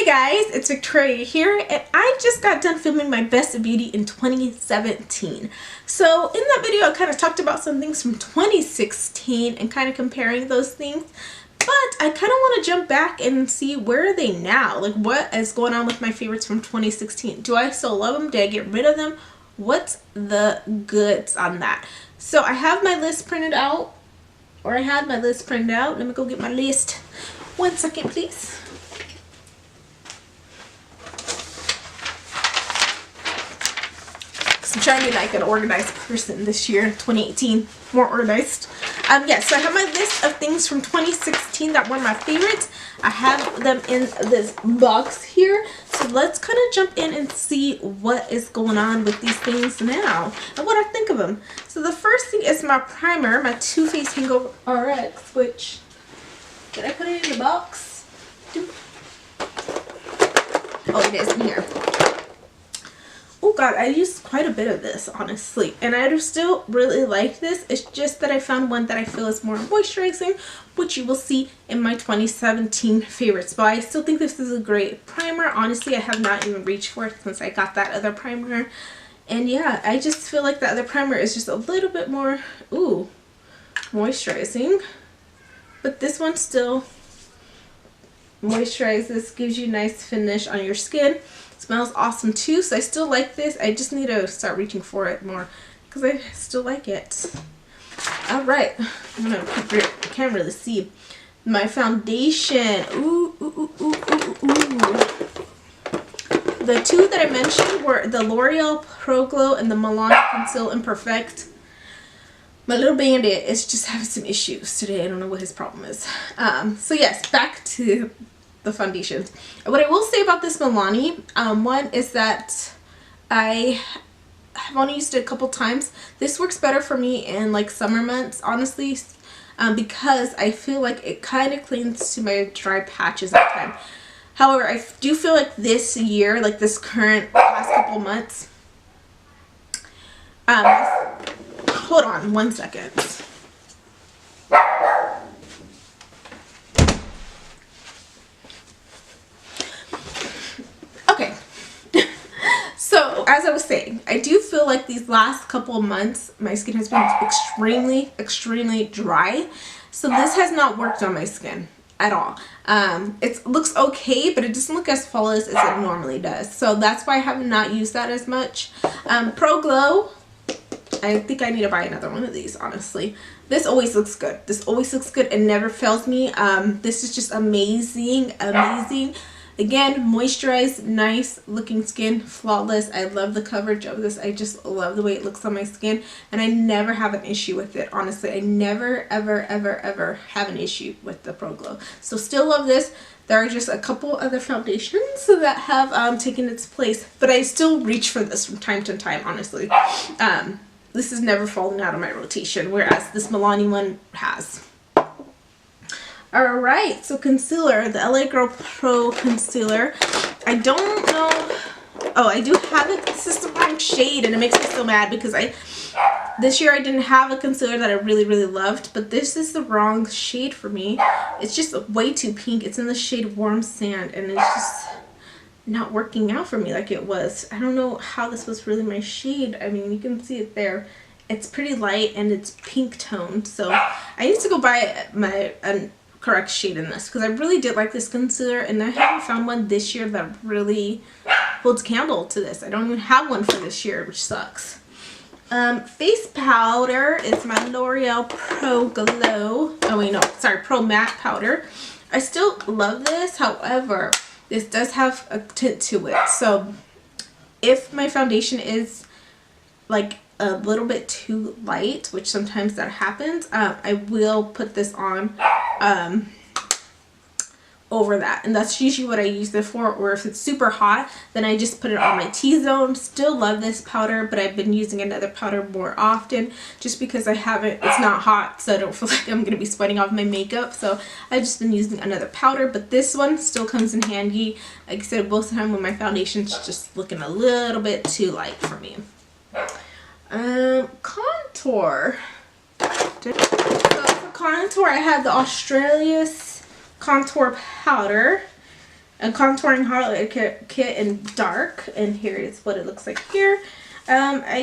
guys, it's Victoria here, and I just got done filming my best of beauty in 2017. So in that video I kind of talked about some things from 2016 and kind of comparing those things, but I kind of want to jump back and see where are they now, like what is going on with my favorites from 2016. Do I still love them? Did I get rid of them? What's the goods on that? So I have my list printed out, or I had my list printed out. Let me go get my list. 1 second please. I'm trying to be like an organized person this year, 2018, more organized. Yes, so I have my list of things from 2016 that were my favorites. I have them in this box here. So let's kind of jump in and see what is going on with these things now and what I think of them. So the first thing is my primer, my Too Faced Hangover RX, which, did I put it in the box? Oh, it is in here. Oh god, I used quite a bit of this, honestly, and I do still really like this. It's just that I found one that I feel is more moisturizing, which you will see in my 2017 favorites. But I still think this is a great primer. Honestly, I have not even reached for it since I got that other primer. And yeah, I just feel like the other primer is just a little bit more, moisturizing. But this one still moisturizes, gives you a nice finish on your skin. Smells awesome too, so I still like this. I just need to start reaching for it more because I still like it. Alright, I'm gonna put it, I can't really see. My foundation. The two that I mentioned were the L'Oreal Pro Glow and the Milani Conceal Imperfect. My little bandit is just having some issues today. I don't know what his problem is. So yes, back to the foundations. What I will say about this Milani, one is that I have only used it a couple times. This works better for me in like summer months, honestly, because I feel like it kind of cleans to my dry patches at the time. However, I do feel like this year, like this current past couple months, hold on 1 second. So, as I was saying, I do feel like these last couple of months, my skin has been extremely dry. So this has not worked on my skin at all. It looks okay, but it doesn't look as flawless as it normally does. So that's why I have not used that as much. Pro Glow, I think I need to buy another one of these, honestly. This always looks good. This always looks good and never fails me. This is just amazing. Again, moisturized, nice looking skin, flawless. I love the coverage of this. I just love the way it looks on my skin, and I never have an issue with it. Honestly, I never ever have an issue with the Pro Glow. So still love this. There are just a couple other foundations that have taken its place, but I still reach for this from time to time, honestly. This has never fallen out of my rotation, whereas this Milani one has. Alright, so concealer, the LA Girl Pro Concealer. I don't know. Oh, I do have it. This is the wrong shade, and it makes me so mad because this year I didn't have a concealer that I really loved, but this is the wrong shade for me. It's just way too pink. It's in the shade Warm Sand, and it's just not working out for me like it was. I don't know how this was really my shade. I mean, you can see it there. It's pretty light and it's pink toned, so I need to go buy a correct shade in this because I really did like this concealer, and I haven't found one this year that really holds candle to this. I don't even have one for this year, which sucks. Face powder is my L'Oreal Pro Glow. Oh wait, no, sorry, Pro Matte Powder. I still love this. However, this does have a tint to it. So if my foundation is like a little bit too light, which sometimes that happens, I will put this on over that, and that's usually what I use it for. Or if it's super hot, then I just put it on my T-zone. Still love this powder, but I've been using another powder more often just because it's not hot, so I don't feel like I'm going to be sweating off my makeup. So I've just been using another powder, but this one still comes in handy. Like I said, most of the time when my foundation's just looking a little bit too light for me. Contour. So for contour, I have the Australis contour powder. a contouring highlight kit in dark, and here is what it looks like here. I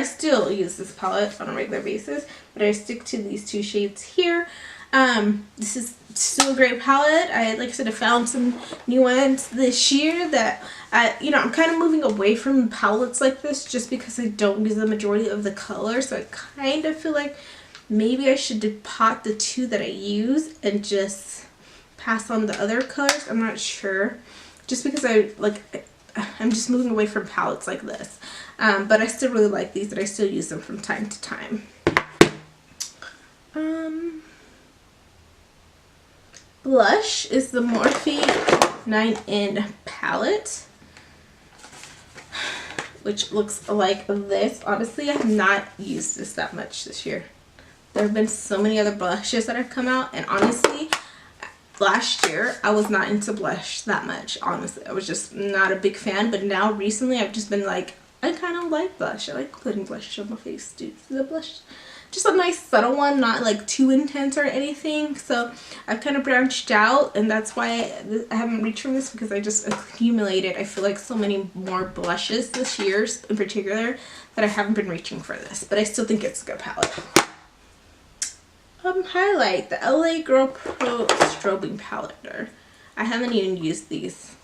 still use this palette on a regular basis, but I stick to these two shades here. This is still a great palette. Like I said, I found some new ones this year that, you know, I'm kind of moving away from palettes like this just because I don't use the majority of the color. So I kind of feel like maybe I should depot the two that I use and just pass on the other colors. I'm not sure. Just because I'm just moving away from palettes like this. But I still really like these, and I still use them from time to time. Blush is the Morphe 9N palette, which looks like this. Honestly, I have not used this that much this year. There have been so many other blushes that have come out, and honestly, last year I was not into blush that much. Honestly, I was just not a big fan, but now recently I've just been like, I kind of like blush. I like putting blush on my face, dude. The blush, just a nice subtle one, not like too intense or anything. So I've kind of branched out, and that's why I haven't reached for this, because I just accumulated, I feel like, so many more blushes this year in particular that I haven't been reaching for this. But I still think it's a good palette. Highlight, the LA Girl Pro Strobing Palette. I haven't even used these,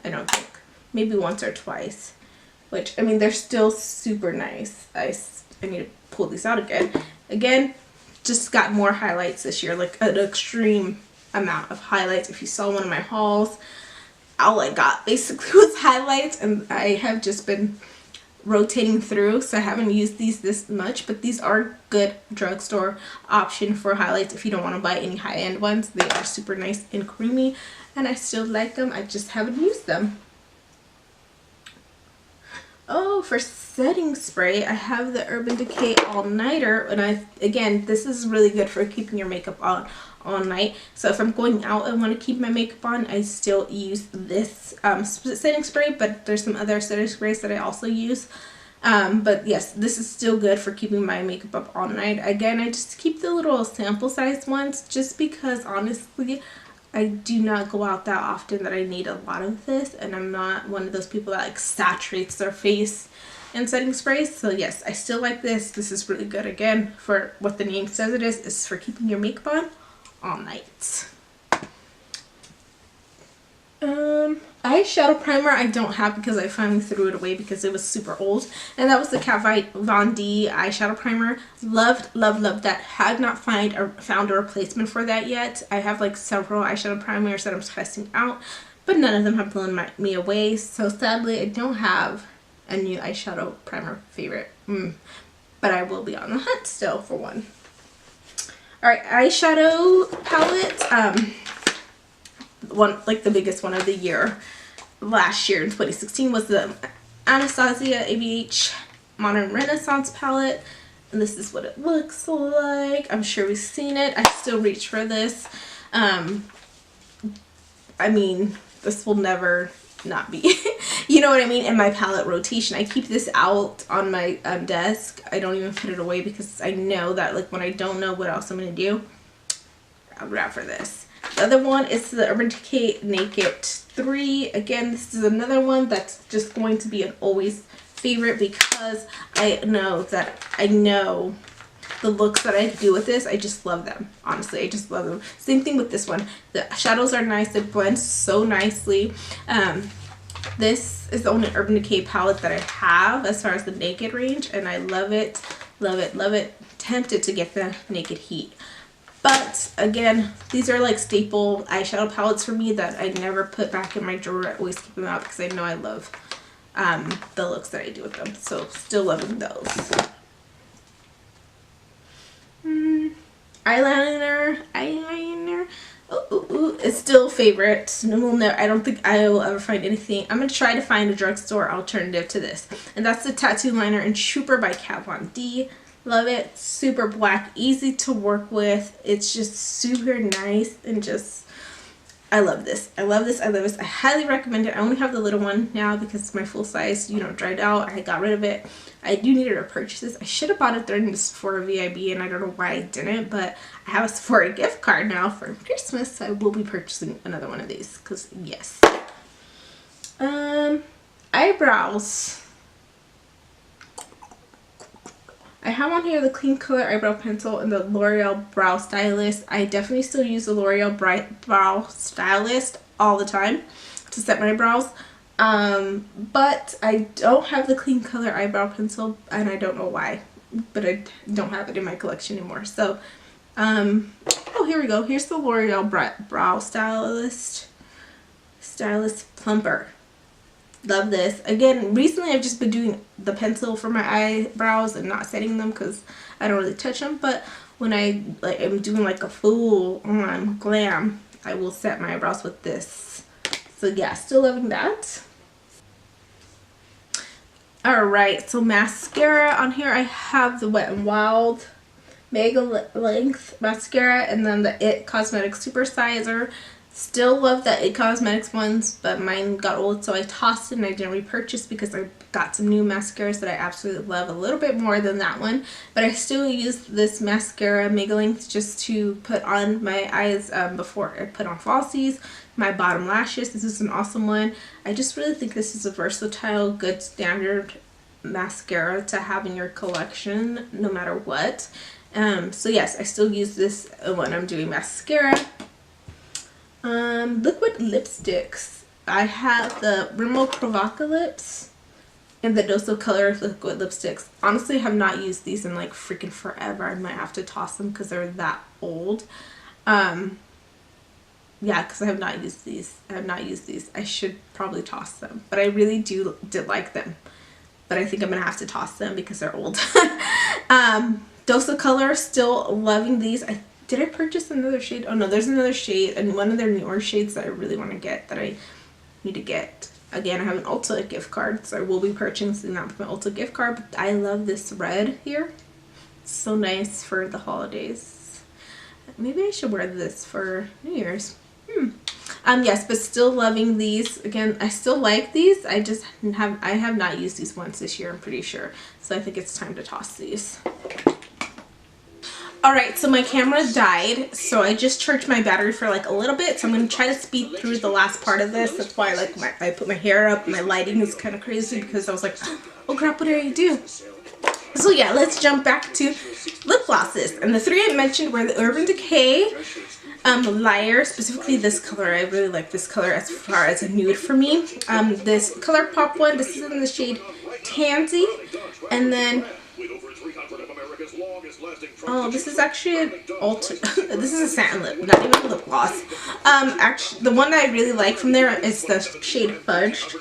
I don't think. Maybe once or twice. Which, I mean, they're still super nice. I need to pull these out again. Again, just got more highlights this year, like an extreme amount of highlights. If you saw one of my hauls, all I got basically was highlights, and I have just been rotating through, so I haven't used these this much, but these are good drugstore option for highlights if you don't want to buy any high-end ones. They are super nice and creamy, and I still like them. I just haven't used them. Oh, for setting spray, I have the Urban Decay All Nighter, and again, this is really good for keeping your makeup on all night. So if I'm going out and want to keep my makeup on, I still use this setting spray, but there's some other setting sprays that I also use. But yes, this is still good for keeping my makeup up all night. Again, I just keep the little sample size ones just because honestly, I do not go out that often that I need a lot of this, and I'm not one of those people that like saturates their face in setting sprays. So yes, I still like this. This is really good, again, for what the name says it is for keeping your makeup on all night. Eyeshadow primer I don't have because I finally threw it away because it was super old, and that was the Kat Von D eyeshadow primer. Loved that. Had not found a replacement for that yet. I have like several eyeshadow primers that I'm testing out, but none of them have blown me away, so sadly I don't have a new eyeshadow primer favorite. But I will be on the hunt still for one. Alright, eyeshadow palette. One, like the biggest one of the year last year in 2016 was the Anastasia ABH Modern Renaissance palette, and this is what it looks like. I'm sure we've seen it. I still reach for this. I mean, this will never not be you know what I mean, in my palette rotation. I keep this out on my desk. I don't even put it away because I know that like when I don't know what else I'm gonna do, I'll grab for this. The other one is the Urban Decay Naked 3. Again, this is another one that's just going to be an always favorite because I know the looks that I do with this. I just love them. Honestly, I just love them. Same thing with this one. The shadows are nice. It blends so nicely. This is the only Urban Decay palette that I have as far as the Naked range, and I love it. Love it. Love it. Tempted to get the Naked Heat. But again, these are like staple eyeshadow palettes for me that I never put back in my drawer. I always keep them out because I know I love the looks that I do with them. So still loving those. Eyeliner. Ooh, it's still a favorite. I don't think I will ever find anything. I'm going to try to find a drugstore alternative to this. And that's the Tattoo Liner in Trooper by Kat Von D. Love it. Super black, easy to work with. It's just super nice and just, I love this. I love this. I love this. I highly recommend it. I only have the little one now because it's my full size, you know, dried out. I got rid of it. I do need to repurchase this. I should have bought it during the Sephora VIB, and I don't know why I didn't, but I have a Sephora gift card now for Christmas, so I will be purchasing another one of these because yes. Eyebrows. I have on here the Clean Color Eyebrow Pencil and the L'Oreal Brow Stylist. I definitely still use the L'Oreal Brow Stylist all the time to set my brows. But I don't have the Clean Color Eyebrow Pencil, and I don't know why. But I don't have it in my collection anymore. So, oh, here we go. Here's the L'Oreal Brow Stylist Plumper. Love this. Again, recently I've just been doing the pencil for my eyebrows and not setting them because I don't really touch them, but when I am doing like a full on glam, I will set my eyebrows with this. So yeah, still loving that. Alright, so mascara. On here I have the Wet n Wild Mega Length Mascara and then the IT Cosmetics Super Sizer. Still love the IT Cosmetics ones, but mine got old, so I tossed it and I didn't repurchase because I got some new mascaras that I absolutely love a little bit more than that one. But I still use this mascara, Mega Length, just to put on my eyes before I put on falsies, my bottom lashes. This is an awesome one. I just really think this is a versatile, good standard mascara to have in your collection no matter what. So yes, I still use this when I'm doing mascara. Liquid lipsticks. I have the Rimmel Provocalips and the Doso Color liquid lipsticks. Honestly, I have not used these in like freaking forever. I might have to toss them because they're that old. Yeah, because I have not used these. I should probably toss them, but I really did like them. But I think I'm gonna have to toss them because they're old. Doso Color, still loving these. Did I purchase another shade? Oh no, there's another shade and one of their newer shades that I really want to get, that I need to get. Again, I have an Ulta gift card, so I will be purchasing that with my Ulta gift card. But I love this red here. It's so nice for the holidays. Maybe I should wear this for New Year's. Yes, but still loving these. Again, I still like these. I have not used these once this year, I'm pretty sure. So I think it's time to toss these. Alright, so my camera died, so I just charged my battery for like a little bit, so I'm going to try to speed through the last part of this. That's why I put my hair up. My lighting is kind of crazy because I was like, oh crap, what did I do? So yeah, let's jump back to lip glosses. And the three I mentioned were the Urban Decay Liar, specifically this color. I really like this color as far as a nude for me. This ColourPop one, this is in the shade Tansy, and then oh, this is actually an this is a satin lip, not even a lip gloss. Actually, the one that I really like from there is the shade Fudged.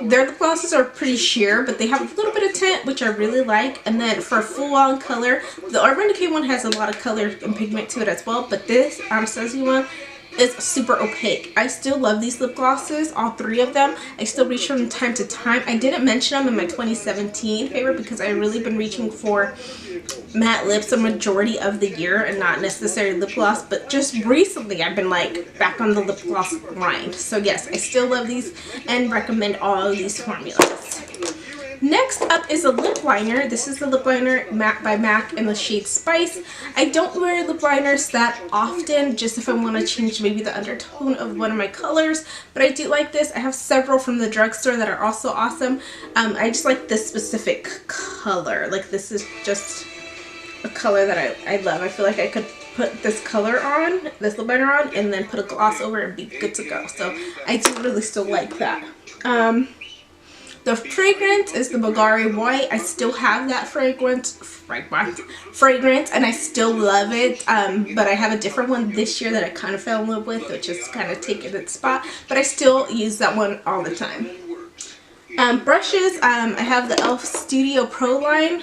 Their lip glosses are pretty sheer, but they have a little bit of tint, which I really like. And then for full-on color, the Urban Decay one has a lot of color and pigment to it as well, but this Anastasia one is super opaque. I still love these lip glosses, all three of them. I still reach from time to time. I didn't mention them in my 2017 favorite because I've really been reaching for matte lips a majority of the year and not necessarily lip gloss, but just recently I've been like back on the lip gloss grind. So yes, I still love these and recommend all of these formulas. Next up is a lip liner. This is the lip liner by MAC in the shade Spice. I don't wear lip liners that often, just if I want to change maybe the undertone of one of my colors, but I do like this. I have several from the drugstore that are also awesome. I just like this specific color. Like, this is just a color that I love. I feel like I could put this color on, this lip liner on, and then put a gloss over and be good to go. So I do really still like that. The fragrance is the Bulgari White. I still have that fragrance, and I still love it. But I have a different one this year that I kind of fell in love with, which is kind of taking its spot. But I still use that one all the time. Brushes, I have the e.l.f. Studio Pro line.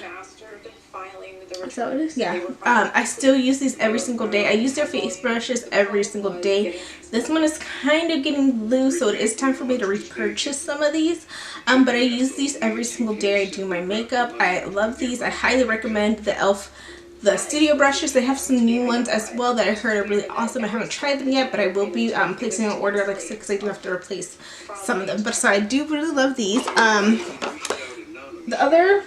Is that what it is? Yeah. I still use these every single day. I use their face brushes every single day. This one is kind of getting loose, so it is time for me to repurchase some of these. But I use these every single day I do my makeup. I love these. I highly recommend the e.l.f. the studio brushes. They have some new ones as well that I heard are really awesome. I haven't tried them yet, but I will be placing an order, like I said, because I do have to replace some of them. But so I do really love these. The other,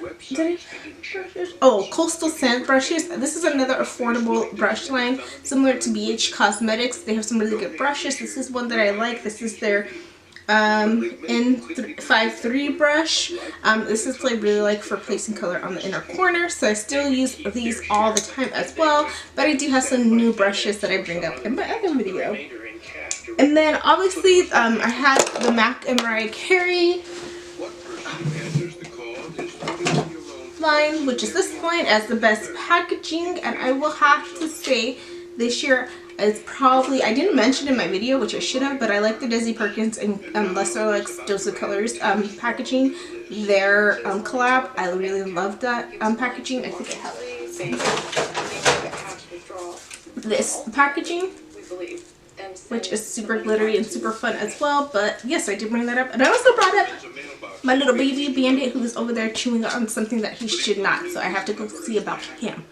Coastal Sand brushes. This is another affordable brush line similar to BH Cosmetics. They have some really good brushes. This is one that I like. This is their N53 brush. This is what I really like for placing color on the inner corner, so I still use these all the time as well, but I do have some new brushes that I bring up in my other video. And then obviously I had the MAC and Mariah Carey line, which is this line, as the best packaging, and I will have to say this year it's probably, I didn't mention in my video, which I should have, but I like the Desi Perkins and Lesser Lex Dose of Colors packaging. Their collab, I really love that packaging. I think I have this packaging, which is super glittery and super fun as well. But yes, I did bring that up. And I also brought up my little baby Bandit, who is over there chewing on something that he should not, so I have to go see about him.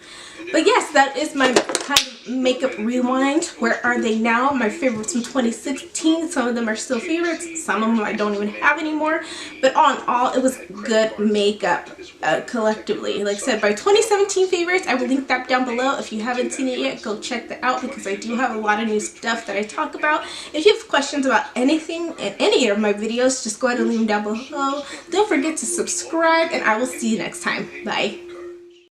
But yes, that is my kind of makeup rewind. Where are they now? My favorites from 2016. Some of them are still favorites. Some of them I don't even have anymore. But all in all, it was good makeup collectively. Like I said, my 2017 favorites, I will link that down below. If you haven't seen it yet, go check that out, because I do have a lot of new stuff that I talk about. If you have questions about anything in any of my videos, just go ahead and leave them down below. Don't forget to subscribe, and I will see you next time. Bye.